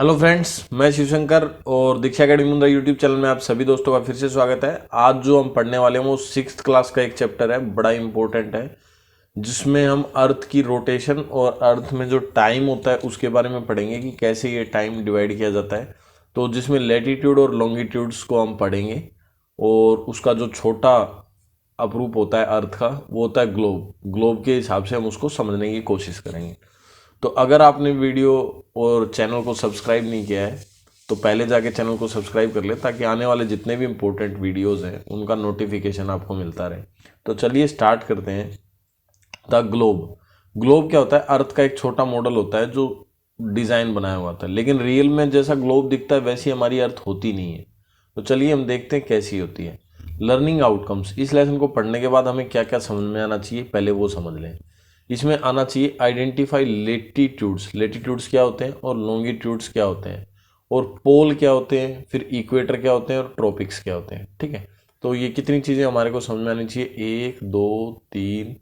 Hello friends, मैं शिवशंकर और दीक्षा academy Mundra YouTube channel में आप सभी दोस्तों का फिर से स्वागत है। आज जो हम पढ़ने वाले हैं वो 6th क्लास का एक चैप्टर है, बड़ा इंपॉर्टेंट है, जिसमें हम अर्थ की रोटेशन और अर्थ में जो टाइम होता है उसके बारे में पढ़ेंगे कि कैसे ये टाइम डिवाइड किया जाता है। तो जिसमें लैटिट्यूड और लॉन्गिट्यूड्स को हम पढ़ेंगे और उसका जो छोटा अपरूप होता है अर्थ का वो होता है ग्लोब। ग्लोब के हिसाब से हम उसको समझने की कोशिश करेंगे। तो अगर आपने वीडियो और चैनल को सब्सक्राइब नहीं किया है तो पहले जाके चैनल को सब्सक्राइब कर ले, ताकि आने वाले जितने भी इम्पोर्टेंट वीडियोस हैं उनका नोटिफिकेशन आपको मिलता रहे। तो चलिए स्टार्ट करते हैं। The globe. ग्लोब क्या होता है? अर्थ का एक छोटा मॉडल होता है जो डिज़ाइन बनाया हुआ था, लेकिन रियल में जैसा ग्लोब दिखता है वैसी हमारी अर्थ होती नहीं है। तो चलिए हम देखते हैं कैसी होती है। Learning outcomes. इस लेसन को पढ़ने के बाद हमें क्या क्या समझ में आना चाहिए पहले वो समझ लें। इसमें आना चाहिए आइडेंटिफाई लेटीट्यूड्स। लेटीट्यूड्स क्या होते हैं और लॉन्गिट्यूड्स क्या होते हैं, और पोल क्या होते हैं, फिर इक्वेटर क्या होते हैं और ट्रॉपिक्स क्या होते हैं। ठीक है, तो ये कितनी चीज़ें हमारे को समझ में आनी चाहिए? 1 2 3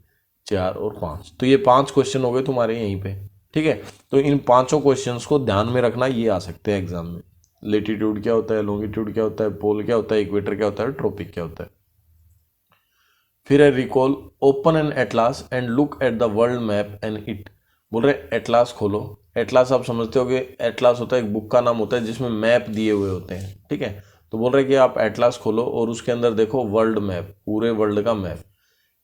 4 और 5। तो ये 5 क्वेश्चन हो गए तुम्हारे यहीं पे। ठीक है, तो इन पांचों क्वेश्चंस को ध्यान में रखना, ये आ सकते हैं एग्जाम में। लेटीट्यूड क्या होता है, लॉन्गिट्यूड क्या होता है, पोल क्या होता है, इक्वेटर क्या होता है, ट्रॉपिक क्या होता है। फिर है recall. Open an atlas and look at the world map and it. बोल रहे एटलास खोलो। एटलास आप समझते होगे, एटलास होता है एक बुक का नाम होता है जिसमें मैप दिए हुए होते हैं। ठीक है, तो बोल रहे कि आप एटलास खोलो और उसके अंदर देखो वर्ल्ड मैप, पूरे वर्ल्ड का map.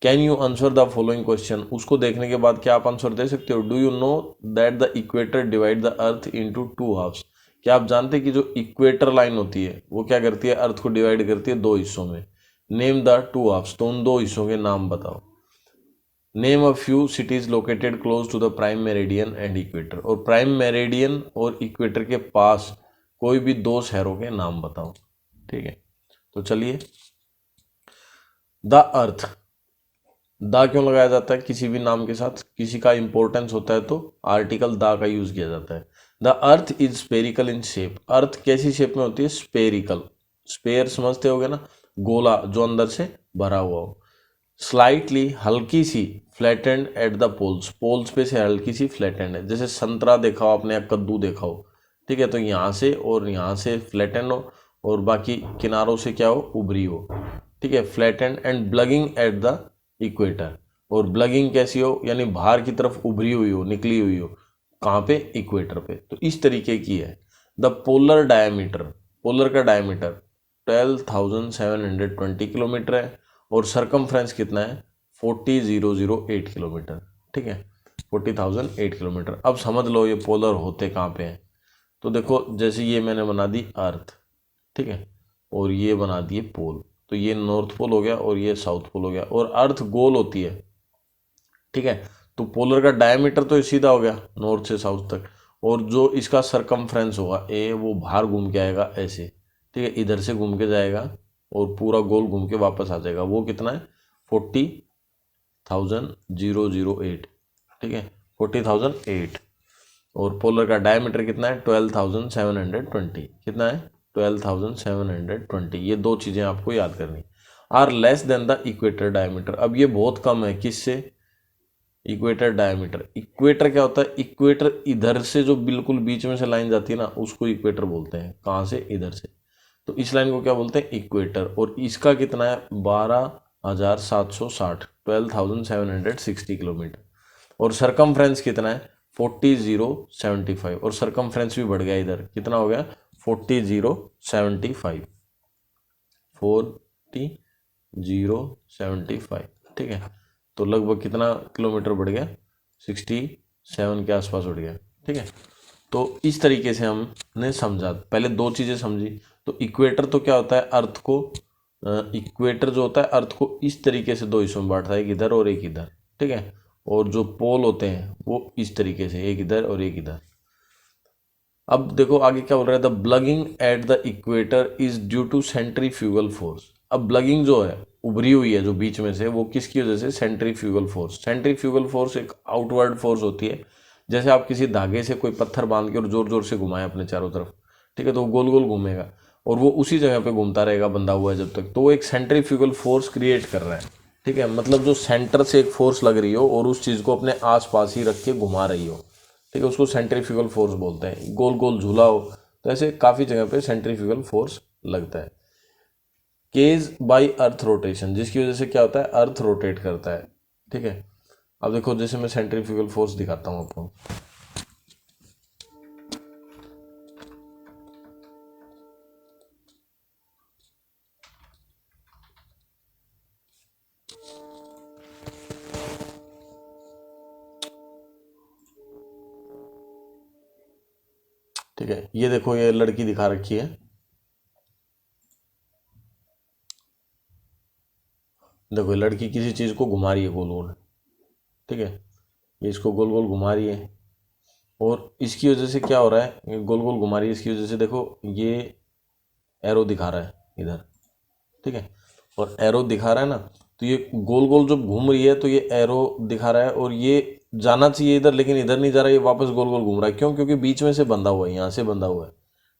Can you answer the following question. उसको देखने के बाद क्या आप आंसर दे सकते हो? Do you know that the equator divide the earth into 2 halves. क्या आप जानते हैं कि जो इक्वेटर लाइन होती है वो क्या करती है? अर्थ को डिवाइड करती है 2 हिस्सों में। Name the 2 halves. तो उन 2 हिस्सों के नाम बताओ। Name a few cities located close to the prime meridian and equator. और प्राइम मेरिडियन और इक्वेटर के पास कोई भी 2 शहरों के नाम बताओ। ठीक है, तो चलिए। The earth. दा क्यों लगाया जाता है किसी भी नाम के साथ? किसी का इंपॉर्टेंस होता है तो आर्टिकल दा का यूज किया जाता है। The earth is spherical in shape. Earth कैसी शेप में होती है? स्पेरिकल। स्पेयर समझते होगे ना, गोला जो अंदर से भरा हुआ हो। स्लाइटली, हल्की सी, flattened at the poles. Poles पे से हल्की सी फ्लैटेंड है, जैसे संतरा देखा हो आपने या कद्दू देखा हो। ठीक है, तो यहाँ से और यहाँ से फ्लैटेंड हो और बाकी किनारों से क्या हो? उभरी हो। ठीक है, flattened and bulging at the equator. और ब्लगिंग कैसी हो? यानी बाहर की तरफ उभरी हुई हो, निकली हुई हो। कहाँ पे? इक्वेटर पे। तो इस तरीके की है। The polar diameter. पोलर का डायमीटर 12,720 किलोमीटर है और सरकमफ्रेंस कितना है? 40,008 किलोमीटर। ठीक है, 40,008 किलोमीटर। अब समझ लो ये पोलर होते कहाँ पे हैं। तो देखो, जैसे ये मैंने बना दी अर्थ, ठीक है, और ये बना दिए पोल। तो ये नॉर्थ पोल हो गया और ये साउथ पोल हो गया, और अर्थ गोल होती है। ठीक है, तो पोलर का डायमीटर तो ये सीधा हो गया नॉर्थ से साउथ तक, और जो इसका सरकमफ्रेंस होगा ए, वो बाहर घूम के आएगा ऐसे। ठीक है, इधर से घूम के जाएगा और पूरा गोल घूम के वापस आ जाएगा। वो कितना है? 40,008। ठीक है, 40,008। और पोलर का डायमीटर कितना है? 12,720। कितना है? 12,720। ये 2 चीज़ें आपको याद करनी। Are less than the equator diameter. अब ये बहुत कम है किससे? Equator diameter. इक्वेटर क्या होता है? इक्वेटर इधर से जो बिल्कुल बीच में से लाइन जाती है ना, उसको इक्वेटर बोलते हैं। कहाँ से? इधर से। तो इस लाइन को क्या बोलते हैं? इक्वेटर। और इसका कितना है? 12,760, 12,760 किलोमीटर। और सरकमफ्रेंस कितना है? 40,075। और सरकमफ्रेंस भी बढ़ गया इधर, कितना हो गया? 40,075, 40,075। ठीक है, तो लगभग कितना किलोमीटर बढ़ गया? 67 के आसपास उड़ गया। ठीक है, तो इस तरीके से हमने समझा। पहले 2 चीज़ें समझी। तो इक्वेटर तो क्या होता है? अर्थ को, इक्वेटर जो होता है अर्थ को इस तरीके से 2 हिस्सों में बांटता है, एक इधर और एक इधर। ठीक है, और जो पोल होते हैं वो इस तरीके से, एक इधर और एक इधर। अब देखो आगे क्या बोल रहा है? The bulging at the equator is due to centrifugal force. अब ब्लगिंग जो है, उभरी हुई है जो बीच में से, वो किसकी वजह से? Centrifugal force. सेंट्रीफ्यूगल फोर्स एक आउटवर्ड फोर्स होती है। जैसे आप किसी धागे से कोई पत्थर बांध के और जोर जोर से घुमाएं अपने चारों तरफ, ठीक है, तो वो गोल गोल घूमेगा और वो उसी जगह पे घूमता रहेगा बंधा हुआ है जब तक। तो वो एक सेंट्रीफ्यूगल फोर्स क्रिएट कर रहा है। ठीक है, मतलब जो सेंटर से एक फोर्स लग रही हो और उस चीज़ को अपने आसपास ही रख के घुमा रही हो। ठीक है, उसको सेंट्रीफ्यूगल फोर्स बोलते हैं। गोल गोल झूला हो तो ऐसे काफ़ी जगह पे सेंट्रीफ्यूगल फोर्स लगता है। केज बाय अर्थ रोटेशन, जिसकी वजह से क्या होता है, अर्थ रोटेट करता है। ठीक है, अब देखो जैसे मैं सेंट्रीफ्यूगल फोर्स दिखाता हूँ आपको। ठीक है, ये देखो ये लड़की दिखा रखी है। देखो ये लड़की किसी चीज़ को घुमा रही है गोल गोल। ठीक है, ये इसको गोल गोल घुमा रही है और इसकी वजह से क्या हो रहा है, ये गोल गोल घुमा रही है, इसकी वजह से देखो ये एरो दिखा रहा है इधर। ठीक है, और एरो दिखा रहा है ना, तो ये गोल गोल जब घूम रही है तो ये एरो दिखा रहा है और ये जाना चाहिए इधर, लेकिन इधर नहीं जा रहा है, ये वापस गोल गोल घूम रहा है। क्यों? क्योंकि बीच में से बंधा हुआ है, यहाँ से बंधा हुआ है।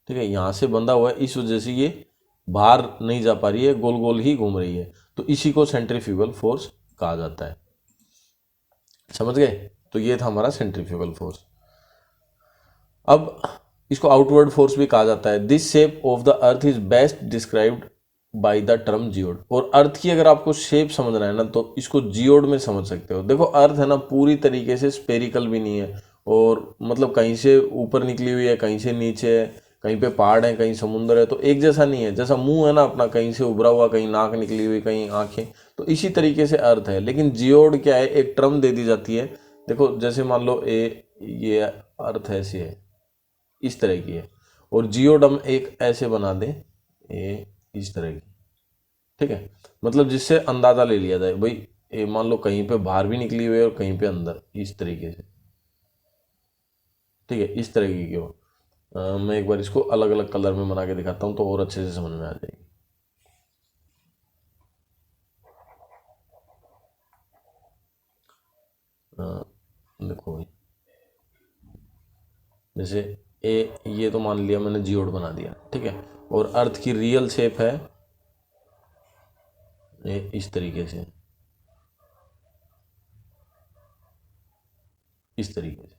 ठीक है, यहाँ से बंधा हुआ है, इस वजह से ये बाहर नहीं जा पा रही है, गोल गोल ही घूम रही है। तो इसी को सेंट्रीफ्यूगल फोर्स कहा जाता है। समझ गए? तो ये था हमारा सेंट्रीफ्यूगल फोर्स। अब इसको आउटवर्ड फोर्स भी कहा जाता है। This shape of the earth is best described by the term geode. और अर्थ की अगर आपको शेप समझना है ना, तो इसको जियोड में समझ सकते हो। देखो अर्थ है ना, पूरी तरीके से स्पेरिकल भी नहीं है, और मतलब कहीं से ऊपर निकली हुई है, कहीं से नीचे है, कहीं पे पहाड़ है, कहीं समुद्र है, तो एक जैसा नहीं है। जैसा मुंह है ना अपना, कहीं से उभरा हुआ, कहीं नाक निकली हुई, कहीं आंखें, तो इसी तरीके से अर्थ है। लेकिन जियोड क्या है, एक टर्म दे दी जाती है। देखो जैसे मान लो ये अर्थ ऐसी है, इस तरह की है, और जियोडम एक ऐसे बना दें, ये इस तरह की। ठीक है, मतलब जिससे अंदाजा ले लिया जाए भाई ये मान लो कहीं पे बाहर भी निकली हुई है और कहीं पे अंदर, इस तरीके से। ठीक है, इस तरह की क्यों, मैं एक बार इसको अलग अलग कलर में बना के दिखाता हूँ तो और अच्छे से समझ में आ जाएगी। देखो भाई, जैसे ये तो मान लिया मैंने जियोड बना दिया। ठीक है, और अर्थ की रियल शेप है ये इस तरीके से, इस तरीके से।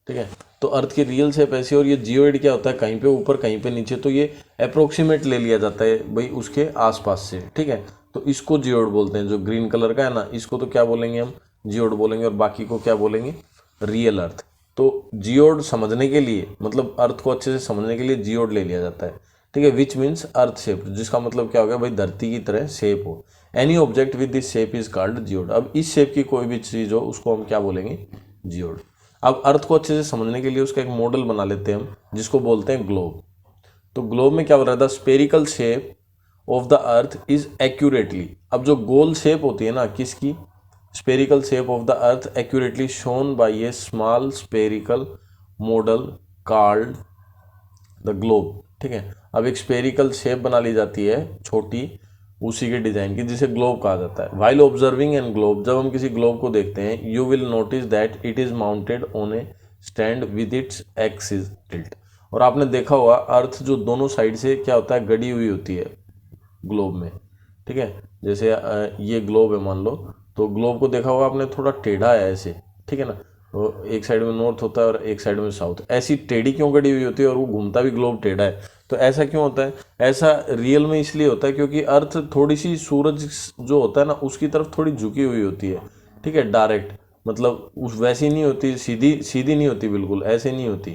ठीक है, तो अर्थ की रियल शेप ऐसी, और ये जियोइड क्या होता है, कहीं पे ऊपर कहीं पे नीचे, तो ये अप्रोक्सीमेट ले लिया जाता है भाई उसके आसपास से। ठीक है, तो इसको जियोइड बोलते हैं। जो ग्रीन कलर का है ना, इसको तो क्या बोलेंगे हम, जियोइड बोलेंगे, और बाकी को क्या बोलेंगे, रियल अर्थ। तो जियोइड समझने के लिए, मतलब अर्थ को अच्छे से समझने के लिए जियोइड ले लिया जाता है। ठीक है, विच मीन्स अर्थ शेप, जिसका मतलब क्या हो गया भाई, धरती की तरह शेप हो। Any object with this shape is called geoid. अब इस शेप की कोई भी चीज़ हो उसको हम क्या बोलेंगे, जियोइड। अब अर्थ को अच्छे से समझने के लिए उसका एक मॉडल बना लेते हैं हम, जिसको बोलते हैं ग्लोब। तो ग्लोब में क्या हो रहा था, spherical shape of the earth is accurately. अब जो गोल शेप होती है ना किसकी, spherical shape of the earth accurately shown by A small spherical model called the globe. ठीक है, अब एक स्पेरिकल शेप बना ली जाती है छोटी, उसी के डिजाइन की, जिसे ग्लोब कहा जाता है। वाइल ऑब्जर्विंग एन ग्लोब, जब हम किसी ग्लोब को देखते हैं, you will notice that it is mounted on A stand with its axis tilt. और आपने देखा होगा अर्थ जो दोनों साइड से क्या होता है, गड़ी हुई होती है ग्लोब में। ठीक है, जैसे ये ग्लोब है मान लो, तो ग्लोब को देखा होगा आपने, थोड़ा टेढ़ा है ऐसे। ठीक है ना, तो एक साइड में नॉर्थ होता है और एक साइड में साउथ। ऐसी टेढ़ी क्यों गड़ी हुई होती है, और वो घूमता भी ग्लोब टेढ़ा है, तो ऐसा क्यों होता है? ऐसा रियल में इसलिए होता है क्योंकि अर्थ थोड़ी सी सूरज जो होता है ना उसकी तरफ थोड़ी झुकी हुई होती है। ठीक है, डायरेक्ट, मतलब उस वैसी नहीं होती, सीधी सीधी नहीं होती, बिल्कुल ऐसे नहीं होती।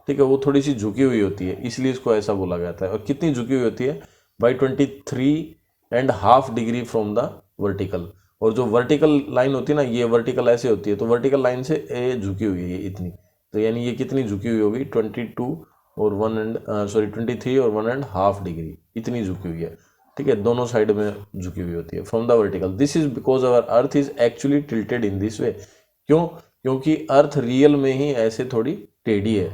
ठीक है, वो थोड़ी सी झुकी हुई होती है, इसलिए इसको ऐसा बोला जाता है। और कितनी झुकी हुई होती है, by 23.5 degree from the vertical. और जो वर्टिकल लाइन होती है ना, ये वर्टिकल ऐसे होती है, तो वर्टिकल लाइन से ए झुकी हुई है इतनी, तो यानी ये कितनी झुकी हुई होगी, 23 और 1.5 डिग्री, इतनी झुकी हुई है। ठीक है, दोनों साइड में झुकी हुई होती है from the vertical. This is because our earth is actually tilted in this way. क्यों? क्योंकि अर्थ रियल में ही ऐसे थोड़ी टेढ़ी है।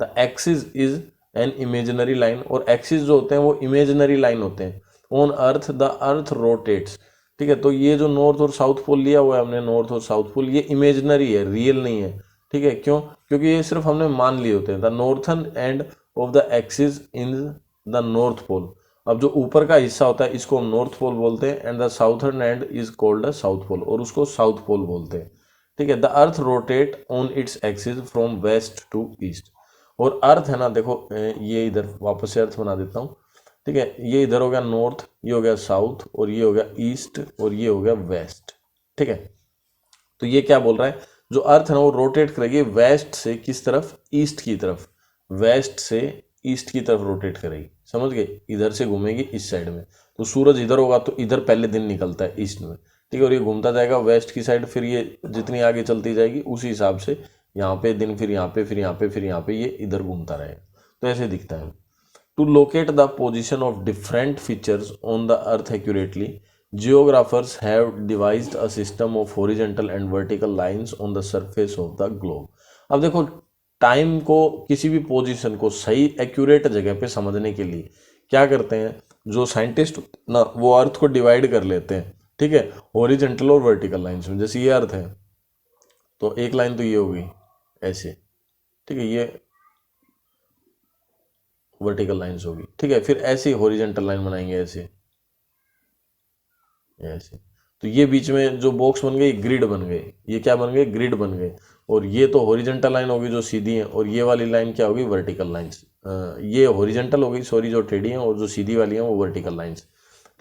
The axis is an imaginary line, और एक्सिस जो होते हैं वो इमेजिनरी लाइन होते हैं। On earth the earth rotates. ठीक है, तो ये जो नॉर्थ और साउथ पोल लिया हुआ है हमने, नॉर्थ और साउथ पोल, ये इमेजिनरी है, रियल नहीं है। ठीक है, क्यों? क्योंकि ये सिर्फ हमने मान लिए होते हैं। The northern end of the axis in the north pole. अब जो ऊपर का हिस्सा होता है इसको हम नॉर्थ पोल बोलते हैं, and the southern end is called the south pole, और उसको साउथ पोल बोलते हैं। ठीक है। The earth rotate on its axis from west to east. और अर्थ है ना, देखो ये इधर वापस से अर्थ बना देता हूँ, ठीक है। ये इधर हो गया नॉर्थ, ये हो गया साउथ, और ये हो गया ईस्ट, और ये हो गया वेस्ट, ठीक है। तो ये क्या बोल रहा है, जो अर्थ है ना वो रोटेट करेगी वेस्ट से किस तरफ, ईस्ट की तरफ, वेस्ट से ईस्ट की तरफ रोटेट करेगी, समझ गए, इधर से घूमेगी इस साइड में। तो सूरज इधर होगा तो इधर पहले दिन निकलता है ईस्ट में, ठीक है, और ये घूमता जाएगा वेस्ट की साइड, फिर ये जितनी आगे चलती जाएगी उसी हिसाब से यहाँ पे दिन, फिर यहाँ पे, फिर यहाँ पे, फिर यहाँ पे, ये इधर घूमता रहेगा। तो ऐसे दिखता है। To locate the position of different features on the earth accurately, geographers have devised a system of horizontal and vertical lines on the surface of the globe। अब देखो, टाइम को, किसी भी पोजीशन को सही एक्यूरेट जगह पे समझने के लिए क्या करते हैं जो साइंटिस्ट ना, वो अर्थ को डिवाइड कर लेते हैं, ठीक है, हॉरिजॉन्टल और वर्टिकल लाइंस में। जैसे ये अर्थ है तो एक लाइन तो ये होगी ऐसे, ठीक है, ये वर्टिकल लाइंस होगी, ठीक है, फिर ऐसे हॉरिजॉन्टल लाइन बनाएंगे ऐसे ऐसे। तो ये बीच में जो बॉक्स बन गए ग्रिड बन गए, ये क्या बन गए, ग्रिड बन गए। और ये तो हॉरिजॉन्टल लाइन होगी जो सीधी है, और ये वाली लाइन क्या होगी, वर्टिकल लाइंस। ये हॉरिजॉन्टल होगी, सॉरी, जो टेढ़ी है, और जो सीधी वाली है वो वर्टिकल लाइंस,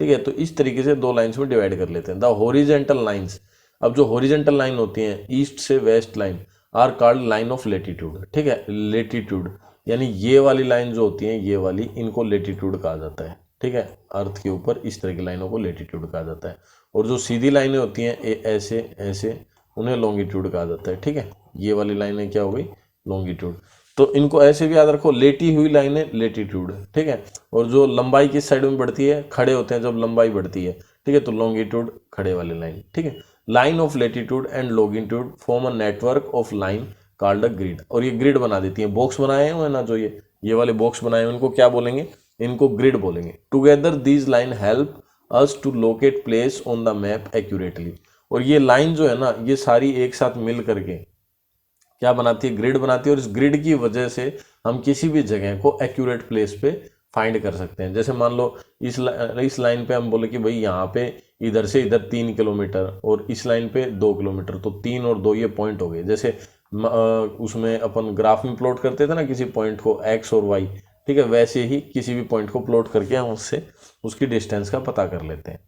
ठीक है। तो इस तरीके से दो लाइंस में डिवाइड कर लेते हैं, द हॉरिजॉन्टल लाइंस। अब जो हॉरिजॉन्टल लाइन होती हैं ईस्ट से west line are called line of latitude, ठीक है, लेटीट्यूड, यानी ये वाली लाइन जो होती है, ये वाली, इनको लेटीट्यूड कहा जाता है, ठीक है। अर्थ के ऊपर इस तरह की लाइनों को लेटीट्यूड कहा जाता है। और जो सीधी लाइनें होती हैं ऐसे ऐसे, उन्हें लॉन्गिट्यूड कहा जाता है, ठीक है। ये वाली लाइनें क्या हो गई, लॉन्गिट्यूड। तो इनको ऐसे भी याद रखो, लेटी हुई लाइनें लेटीट्यूड, ठीक है। और जो लंबाई किस साइड में बढ़ती है, खड़े होते हैं जब लंबाई बढ़ती है, ठीक है, तो लॉन्गिट्यूड खड़े वाली लाइन, ठीक है। Line of latitude and longitude form a network of line called a grid. और ये ग्रिड बना देती है, बॉक्स बनाए हुए ना, जो ये वाले बॉक्स बनाए हुए, उनको क्या बोलेंगे, इनको ग्रिड बोलेंगे। Together these line help us to locate place on the map accurately. और ये लाइन जो है ना, ये सारी एक साथ मिल करके क्या बनाती है, ग्रिड बनाती है। और इस ग्रिड की वजह से हम किसी भी जगह को एक्यूरेट प्लेस पे फाइंड कर सकते हैं। जैसे मान लो इस लाइन पे हम बोले कि भाई यहाँ पे इधर से इधर 3 किलोमीटर, और इस लाइन पे 2 किलोमीटर, तो 3 और 2 ये पॉइंट हो गए। जैसे उसमें अपन ग्राफ में प्लॉट करते थे ना किसी पॉइंट को, एक्स और वाई, ठीक है, वैसे ही किसी भी पॉइंट को प्लॉट करके हम उससे उसकी डिस्टेंस का पता कर लेते हैं।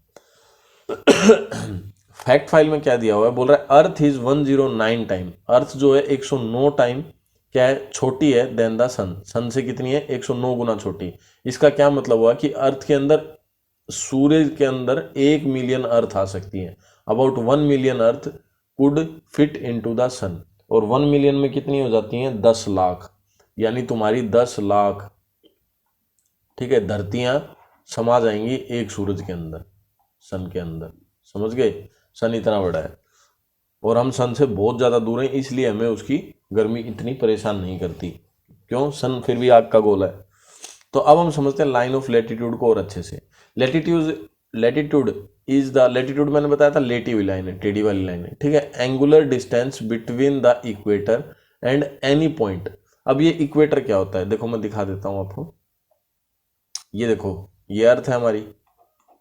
फैक्ट फाइल में क्या दिया हुआ है, बोल रहा है अर्थ इज 109 टाइम, अर्थ जो है 109 टाइम क्या है, छोटी है देन द सन, सन से कितनी है, 109 गुना छोटी। इसका क्या मतलब हुआ कि अर्थ के अंदर, सूर्य के अंदर 1 मिलियन अर्थ आ सकती है। अबाउट 1 million earth could fit into the sun. और 1 मिलियन में कितनी हो जाती हैं, 10 लाख, यानी तुम्हारी 10 लाख, ठीक है, धरतियां समा जाएंगी एक सूरज के अंदर, सन के अंदर, समझ गए। सन इतना बड़ा है और हम सन से बहुत ज़्यादा दूर हैं, इसलिए हमें उसकी गर्मी इतनी परेशान नहीं करती। क्यों, सन फिर भी आग का गोला है। तो अब हम समझते हैं लाइन ऑफ लेटीट्यूड को और अच्छे से। लेटीट्यूड इज द, लेटीट्यूड मैंने बताया था लेटी हुई लाइन है, टेढ़ी वाली लाइन है, ठीक है, angular distance between the equator and any point. अब ये इक्वेटर क्या होता है, देखो मैं दिखा देता हूँ आपको। ये देखो, ये अर्थ है हमारी,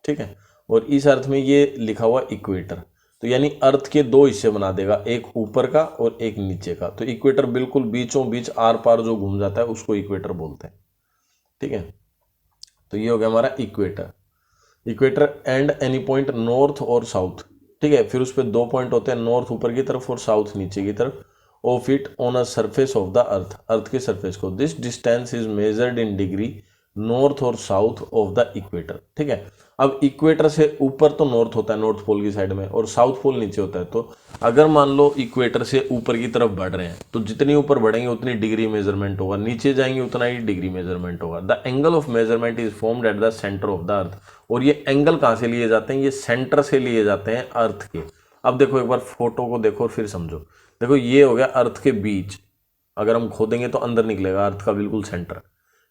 ठीक है, और इस अर्थ में ये लिखा हुआ इक्वेटर। तो यानी अर्थ के दो हिस्से बना देगा, एक ऊपर का और एक नीचे का। तो इक्वेटर बिल्कुल बीचों बीच आर पार जो घूम जाता है उसको इक्वेटर बोलते हैं, ठीक है। तो ये हो गया हमारा equator. Equator and any point north और साउथ, ठीक है, फिर उस पर 2 पॉइंट होते हैं, नॉर्थ ऊपर की तरफ और साउथ नीचे की तरफ, of it on a surface of the earth, earth के सरफेस को। This distance is measured in degree north और साउथ ऑफ द इक्वेटर, ठीक है। अब इक्वेटर से ऊपर तो नॉर्थ होता है, नॉर्थ पोल की साइड में, और साउथ पोल नीचे होता है। तो अगर मान लो इक्वेटर से ऊपर की तरफ बढ़ रहे हैं तो जितनी ऊपर बढ़ेंगे उतनी डिग्री मेजरमेंट होगा, नीचे जाएंगे उतना ही डिग्री मेजरमेंट होगा। The angle of measurement is formed at the centre of the अर्थ। और ये एंगल कहाँ से लिए जाते हैं, ये सेंटर से लिए जाते हैं अर्थ के। अब देखो एक बार फोटो को देखो और फिर समझो। देखो ये हो गया अर्थ के बीच, अगर हम खोदेंगे तो अंदर निकलेगा अर्थ का बिल्कुल सेंटर,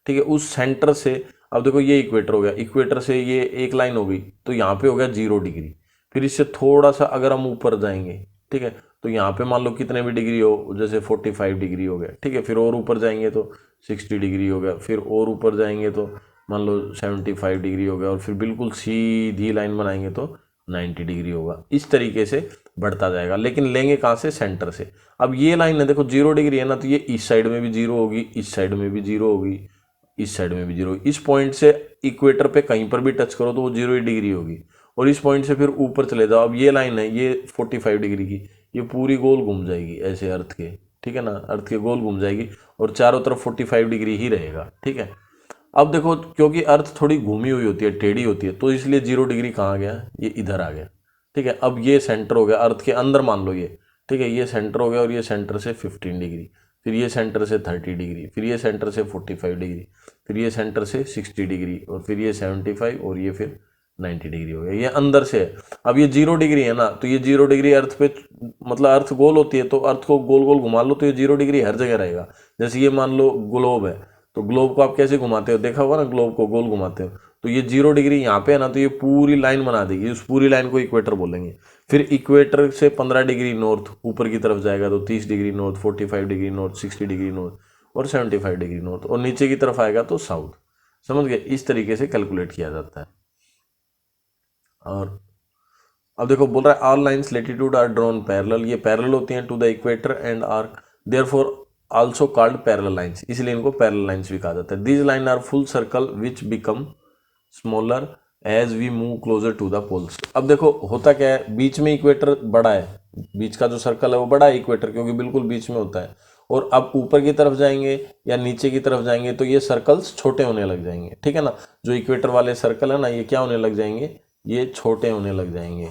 ठीक है। उस सेंटर से अब देखो ये इक्वेटर हो गया, इक्वेटर से ये एक लाइन हो गई, तो यहाँ पे हो गया 0 डिग्री। फिर इससे थोड़ा सा अगर हम ऊपर जाएंगे, ठीक है, तो यहाँ पे मान लो कितने भी डिग्री हो, जैसे 45 डिग्री हो गया, ठीक है। फिर और ऊपर जाएंगे तो 60 डिग्री हो गया, फिर और ऊपर जाएंगे तो मान लो 75 डिग्री हो गया, और फिर बिल्कुल सीधी लाइन बनाएंगे तो 90 डिग्री होगा। इस तरीके से बढ़ता जाएगा, लेकिन लेंगे कहाँ से, सेंटर से। अब ये लाइन है देखो 0 डिग्री है ना, तो ये इस साइड में भी 0 होगी, इस साइड में भी 0 होगी, इस साइड में भी 0 होगी। इस पॉइंट से इक्वेटर पे कहीं पर भी टच करो तो वो 0 डिग्री होगी। और इस पॉइंट से फिर ऊपर चले जाओ, अब ये लाइन है ये 45 डिग्री की, ये पूरी गोल घूम जाएगी ऐसे अर्थ के, ठीक है ना, अर्थ के गोल घूम जाएगी और चारों तरफ 45 डिग्री ही रहेगा, ठीक है। अब देखो क्योंकि अर्थ थोड़ी घूमी हुई होती है, टेढ़ी होती है, तो इसलिए 0 डिग्री कहाँ आ गया, ये इधर आ गया, ठीक है। अब ये सेंटर हो गया अर्थ के अंदर, मान लो ये, ठीक है, ये सेंटर हो गया और ये सेंटर से 15 डिग्री, फिर ये सेंटर से 30 डिग्री, फिर ये सेंटर से 45 डिग्री, फिर ये सेंटर से 60 डिग्री, और फिर ये 75 और ये फिर 90 डिग्री हो गया, ये अंदर से है। अब ये 0 डिग्री है ना, तो ये 0 डिग्री अर्थ पे, मतलब अर्थ गोल होती है तो अर्थ को गोल गोल घुमा लो तो ये 0 डिग्री हर जगह रहेगा। जैसे ये मान लो ग्लोब है, तो ग्लोब को आप कैसे घुमाते हो, देखा होगा ना, ग्लोब को गोल घुमाते हो, तो ये 0 डिग्री यहाँ पे है ना, तो ये पूरी लाइन बना देगी, उस पूरी लाइन को इक्वेटर बोलेंगे। फिर इक्वेटर से 15 डिग्री नॉर्थ ऊपर की तरफ जाएगा तो 30 degree north, 45 degree north, 60 degree north और 75 डिग्री नॉर्थ, और नीचे की तरफ आएगा तो साउथ। समझ गए, इस तरीके से कैलकुलेट किया जाता है। और अब देखो बोल रहा है all lines latitude are drawn parallel, ये पैरेलल होती हैं to the equator and are therefore also called parallel lines, इसलिए इनको पैरेलल लाइन्स भी कहा जाता है। These line are full circle which become smaller as we move closer to the poles. अब देखो होता क्या है, बीच में इक्वेटर बड़ा है, बीच का जो सर्कल है वो बड़ा है इक्वेटर, क्योंकि बिल्कुल बीच में होता है। और अब ऊपर की तरफ जाएंगे या नीचे की तरफ जाएंगे तो ये सर्कल्स छोटे होने लग जाएंगे, ठीक है ना। जो इक्वेटर वाले सर्कल है ना, ये क्या होने लग जाएंगे, ये छोटे होने लग जाएंगे।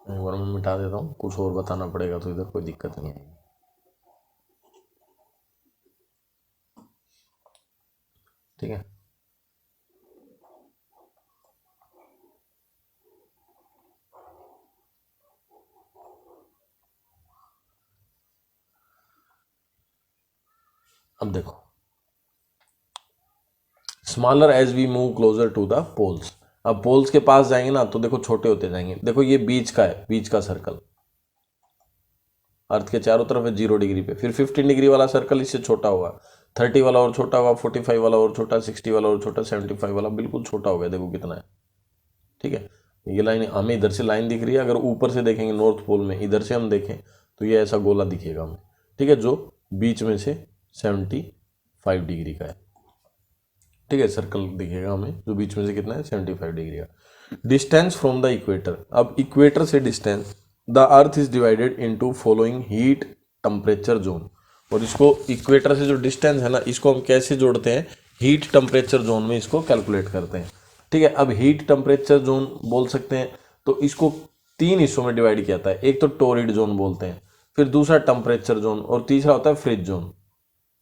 एक बार मैं मिटा देता हूँ, कुछ और बताना पड़ेगा तो इधर कोई दिक्कत नहीं आएगी, ठीक है। अब देखो smaller as we move closer to the poles, अब पोल्स के पास जाएंगे ना तो देखो छोटे होते जाएंगे। देखो ये बीच का है, बीच का सर्कल अर्थ के चारों तरफ है 0 डिग्री पे, फिर 15 डिग्री वाला सर्कल इससे छोटा होगा, 30 वाला और छोटा होगा, 45 वाला और छोटा, 60 वाला और छोटा, 75 वाला बिल्कुल छोटा हो गया, देखो कितना है, ठीक है। ये लाइन हमें इधर से लाइन दिख रही है, अगर ऊपर से देखेंगे नॉर्थ पोल में, इधर से हम देखें तो ये ऐसा गोला दिखेगा हमें, ठीक है, जो बीच में से 75 डिग्री का है, ठीक है, सर्कल दिखेगा हमें जो बीच में से कितना है, 75 डिग्री का। डिस्टेंस फ्रॉम द इक्वेटर, अब इक्वेटर से distance, the earth is divided into following heat temperature zone, और इसको इक्वेटर से जो डिस्टेंस है ना, इसको हम कैसे जोड़ते हैं, हीट टेम्परेचर जोन में इसको कैलकुलेट करते हैं, ठीक है। अब हीट टेम्परेचर जोन बोल सकते हैं, तो इसको 3 हिस्सों में डिवाइड किया जाता है। एक तो टोरिड जोन बोलते हैं, फिर दूसरा टेम्परेचर जोन, और तीसरा होता है फ्रिज जोन,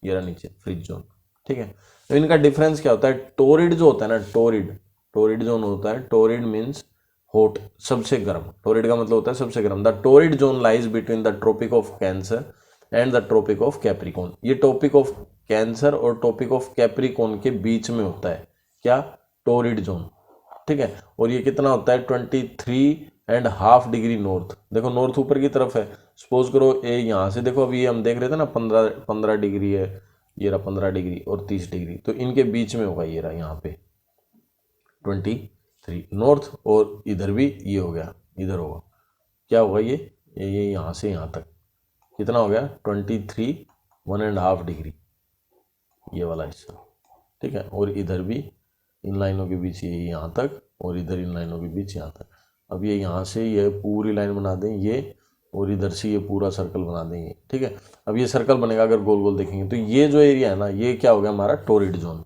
ये रहा नीचे फ्रिज जोन, ठीक है। तो इनका डिफरेंस क्या होता है, टोरिड जो होता है ना, टोरिड जोन होता है, टोरिड मीन्स हॉट, सबसे गर्म, टोरिड का मतलब होता है सबसे गर्म। The torrid zone lies between the tropic of Cancer and the tropic of Capricorn, ये टॉपिक ऑफ कैंसर और टॉपिक ऑफ कैप्रिकॉन के बीच में होता है, क्या, टोरिड जोन, ठीक है। और ये कितना होता है, 23.5 डिग्री नॉर्थ, देखो नॉर्थ ऊपर की तरफ है, सपोज करो ये यहाँ से देखो, अभी ये हम देख रहे थे ना 15 डिग्री है, ये रहा 15 डिग्री और 30 डिग्री, तो इनके बीच में होगा, ये रहा यहाँ पे 23 नॉर्थ, और इधर भी ये हो गया, इधर होगा, क्या होगा ये यहाँ से यहाँ तक कितना हो गया, 1.5 डिग्री, ये वाला हिस्सा, ठीक है। और इधर भी इन लाइनों के बीच ये यहाँ तक, और इधर इन लाइनों के बीच यहाँ तक। अब ये यहाँ से ये पूरी लाइन बना दें ये, और इधर से ये पूरा सर्कल बना देंगे, ठीक है। अब ये सर्कल बनेगा अगर गोल गोल देखेंगे तो ये जो एरिया है ना, ये क्या हो गया हमारा, टोरिड जोन,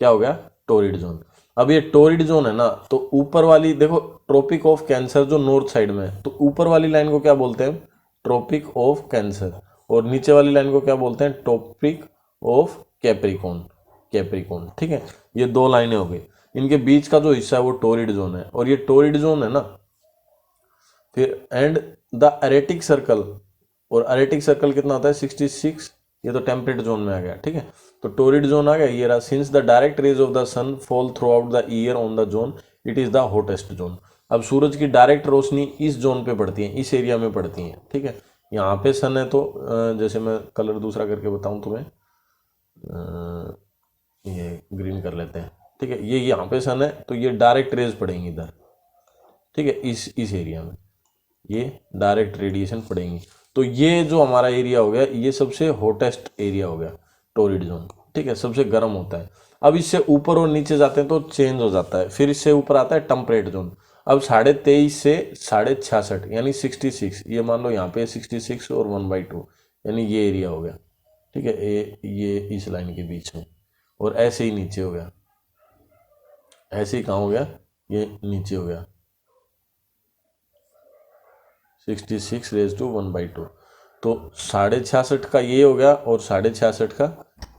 क्या हो गया, टोरिड जोन। अब ये टोरिड जोन है ना, तो ऊपर वाली देखो ट्रॉपिक ऑफ कैंसर जो नॉर्थ साइड में है, तो ऊपर वाली लाइन को क्या बोलते हैं, ट्रॉपिक ऑफ कैंसर, और नीचे वाली लाइन को क्या बोलते हैं, ट्रॉपिक ऑफ कैप्रिकॉन, ठीक है। ये 2 लाइनें हो गई, इनके बीच का जो हिस्सा है वो टोरिड जोन है, और ये टोरिड जोन है ना, फिर एंड द एरेटिक सर्कल, और एरेटिक सर्कल कितना होता है, 66, ये तो टेम्परेट जोन में आ गया, ठीक है। तो टोरिड जोन आ गया, ये रहा, since the direct rays of the sun fall throughout the year on the zone, it is the hottest zone. अब सूरज की डायरेक्ट रोशनी इस जोन पे पड़ती है, इस एरिया में पड़ती है, ठीक है। यहाँ पे सन है तो जैसे मैं कलर दूसरा करके बताऊँ तुम्हें, ये ग्रीन कर लेते हैं, ठीक है। ये यहाँ पे सन है तो ये डायरेक्ट रेज पड़ेंगी इधर, ठीक है, इस एरिया में ये डायरेक्ट रेडिएशन पड़ेंगी। तो ये जो हमारा एरिया हो गया ये सबसे हॉटेस्ट एरिया हो गया, टोरिड जोन, ठीक है, सबसे गर्म होता है। अब इससे ऊपर और नीचे जाते हैं तो चेंज हो जाता है। फिर इससे ऊपर आता है टेम्परेट जोन। अब 23.5 से 66.5 यानी 66, ये मान लो यहाँ पे 66 और 1/2 यानी ये एरिया हो गया, ठीक है, ये इस लाइन के बीच में। और ऐसे ही नीचे हो गया, ऐसे ही कहाँ हो गया, ये नीचे हो गया 66 रेज टू 1/2। तो 66.5 का ये हो गया और 66.5 का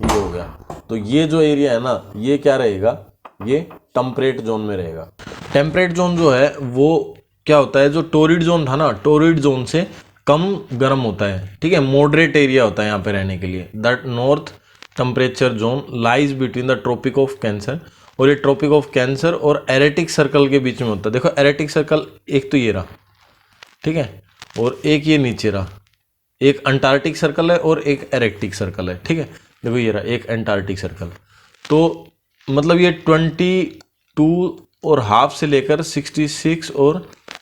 ये हो गया। तो ये जो एरिया है ना ये क्या रहेगा, ये टेम्परेट जोन में रहेगा। टेम्परेट जोन जो है वो क्या होता है, जो टोरिड जोन था ना, टोरिड जोन से कम गर्म होता है, ठीक है, मॉडरेट एरिया होता है यहाँ पे रहने के लिए। That north temperature zone lies between the tropic of Cancer, और ये ट्रॉपिक ऑफ कैंसर और एरेटिक सर्कल के बीच में होता है। देखो एरेटिक सर्कल एक तो ये रहा, ठीक है, और एक ये नीचे रहा, एक अंटार्कटिक सर्कल है और एक एरेक्टिक सर्कल है, ठीक है। देखो ये रहा एक अंटार्कटिक सर्कल। तो मतलब ये 22 और हाफ से लेकर 66 और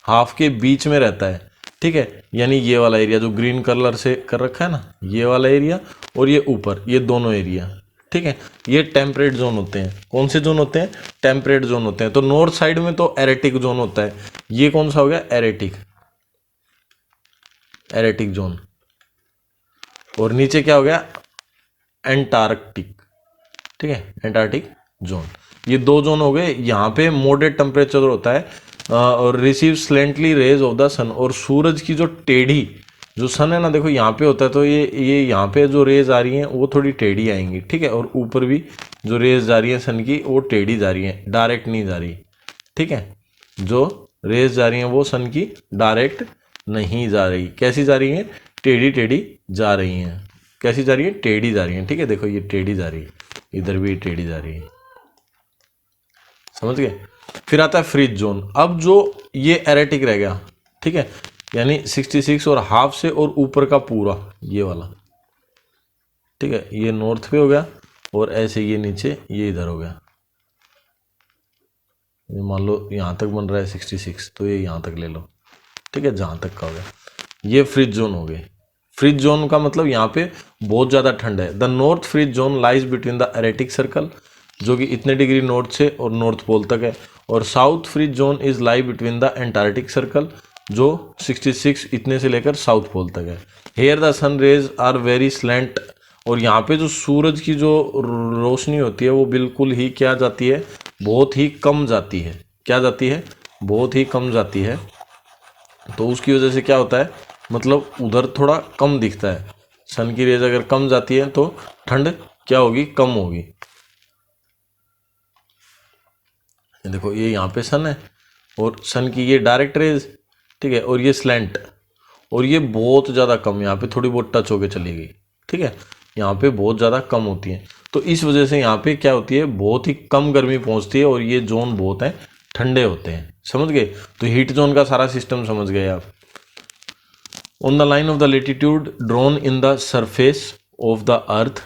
हाफ के बीच में रहता है, ठीक है। यानी ये वाला एरिया जो ग्रीन कलर से कर रखा है ना, ये वाला एरिया और ये ऊपर, ये दोनों एरिया, ठीक है, ये टेम्परेट जोन होते हैं। कौन से जोन होते हैं, टेम्परेट जोन होते हैं। तो नॉर्थ साइड में तो एरेटिक जोन होता है, ये कौन सा हो गया, एरेटिक जोन। और नीचे क्या हो गया, एंटार्कटिक, ठीक है, एंटार्कटिक जोन। ये दो जोन हो गए। यहाँ पे मॉडरेट टेम्परेचर होता है और receive स्लेंटली raise of the sun, और सूरज की जो टेढ़ी, जो सन है ना, देखो यहाँ पे होता है तो ये यहाँ पे जो रेज आ रही हैं वो थोड़ी टेढ़ी आएंगी, ठीक है। और ऊपर भी जो रेज जा रही है सन की वो टेढ़ी जा रही है, डायरेक्ट नहीं जा रही, ठीक है। जो रेज जा रही हैं वो सन की डायरेक्ट नहीं जा रही, कैसी जा रही हैं, टेढ़ी टेढ़ी जा रही हैं। कैसी जा रही है, टेढ़ी जा रही है, ठीक है। देखो ये टेढ़ी जा रही है, इधर भी टेढ़ी जा रही है, समझ गए। फिर आता है फ्रीज जोन। अब जो ये एरेटिक रह गया, ठीक है, यानी 66 और हाफ से और ऊपर का पूरा ये वाला, ठीक है, ये नॉर्थ पे हो गया और ऐसे ये नीचे ये इधर हो गया। ये मान लो यहाँ तक बन रहा है 66, तो ये यहाँ तक ले लो, ठीक है, जहाँ तक का हो गया। ये फ्रीज जोन हो गए। फ्रीज जोन का मतलब यहाँ पे बहुत ज़्यादा ठंड है। The north frigid zone lies between the Arctic circle, जो कि इतने डिग्री नॉर्थ से और नॉर्थ पोल तक है। और south frigid zone is lie between the Antarctic circle, जो 66 इतने से लेकर साउथ पोल तक है। Here the sun rays are very slant, और यहाँ पे जो सूरज की जो रोशनी होती है वो बिल्कुल ही क्या जाती है, बहुत ही कम जाती है। क्या जाती है, बहुत ही कम जाती है। तो उसकी वजह से क्या होता है, मतलब उधर थोड़ा कम दिखता है। सन की रेज अगर कम जाती है तो ठंड क्या होगी, कम होगी। देखो ये यहाँ पे सन है और सन की ये डायरेक्ट रेज, ठीक है, और ये स्लैंट, और ये बहुत ज़्यादा कम, यहाँ पे थोड़ी बहुत टच होके चली गई, ठीक है, यहाँ पे बहुत ज़्यादा कम होती है। तो इस वजह से यहाँ पे क्या होती है, बहुत ही कम गर्मी पहुँचती है और ये जोन बहुत है ठंडे होते हैं, समझ गए। तो हीट जोन का सारा सिस्टम समझ गए आप। On the line of the latitude drawn in the surface of the earth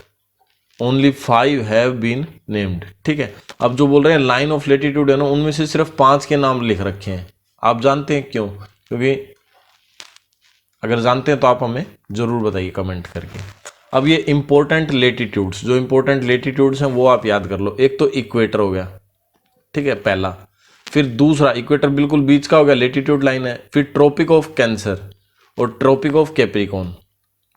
only 5 have been named, ठीक है। अब जो बोल रहे हैं लाइन ऑफ लेटीट्यूड है ना, उनमें से सिर्फ 5 के नाम लिख रखे हैं। आप जानते हैं क्यों, क्योंकि अगर जानते हैं तो आप हमें जरूर बताइए कमेंट करके। अब ये इंपॉर्टेंट लेटीट्यूड्स, जो इंपॉर्टेंट लेटीट्यूड्स हैं वो आप याद कर लो। एक तो इक्वेटर हो गया, ठीक है, पहला। फिर दूसरा, इक्वेटर बिल्कुल बीच का हो गया, लेटीट्यूड लाइन है। फिर ट्रॉपिक ऑफ कैंसर और ट्रॉपिक ऑफ कैप्रिकॉन,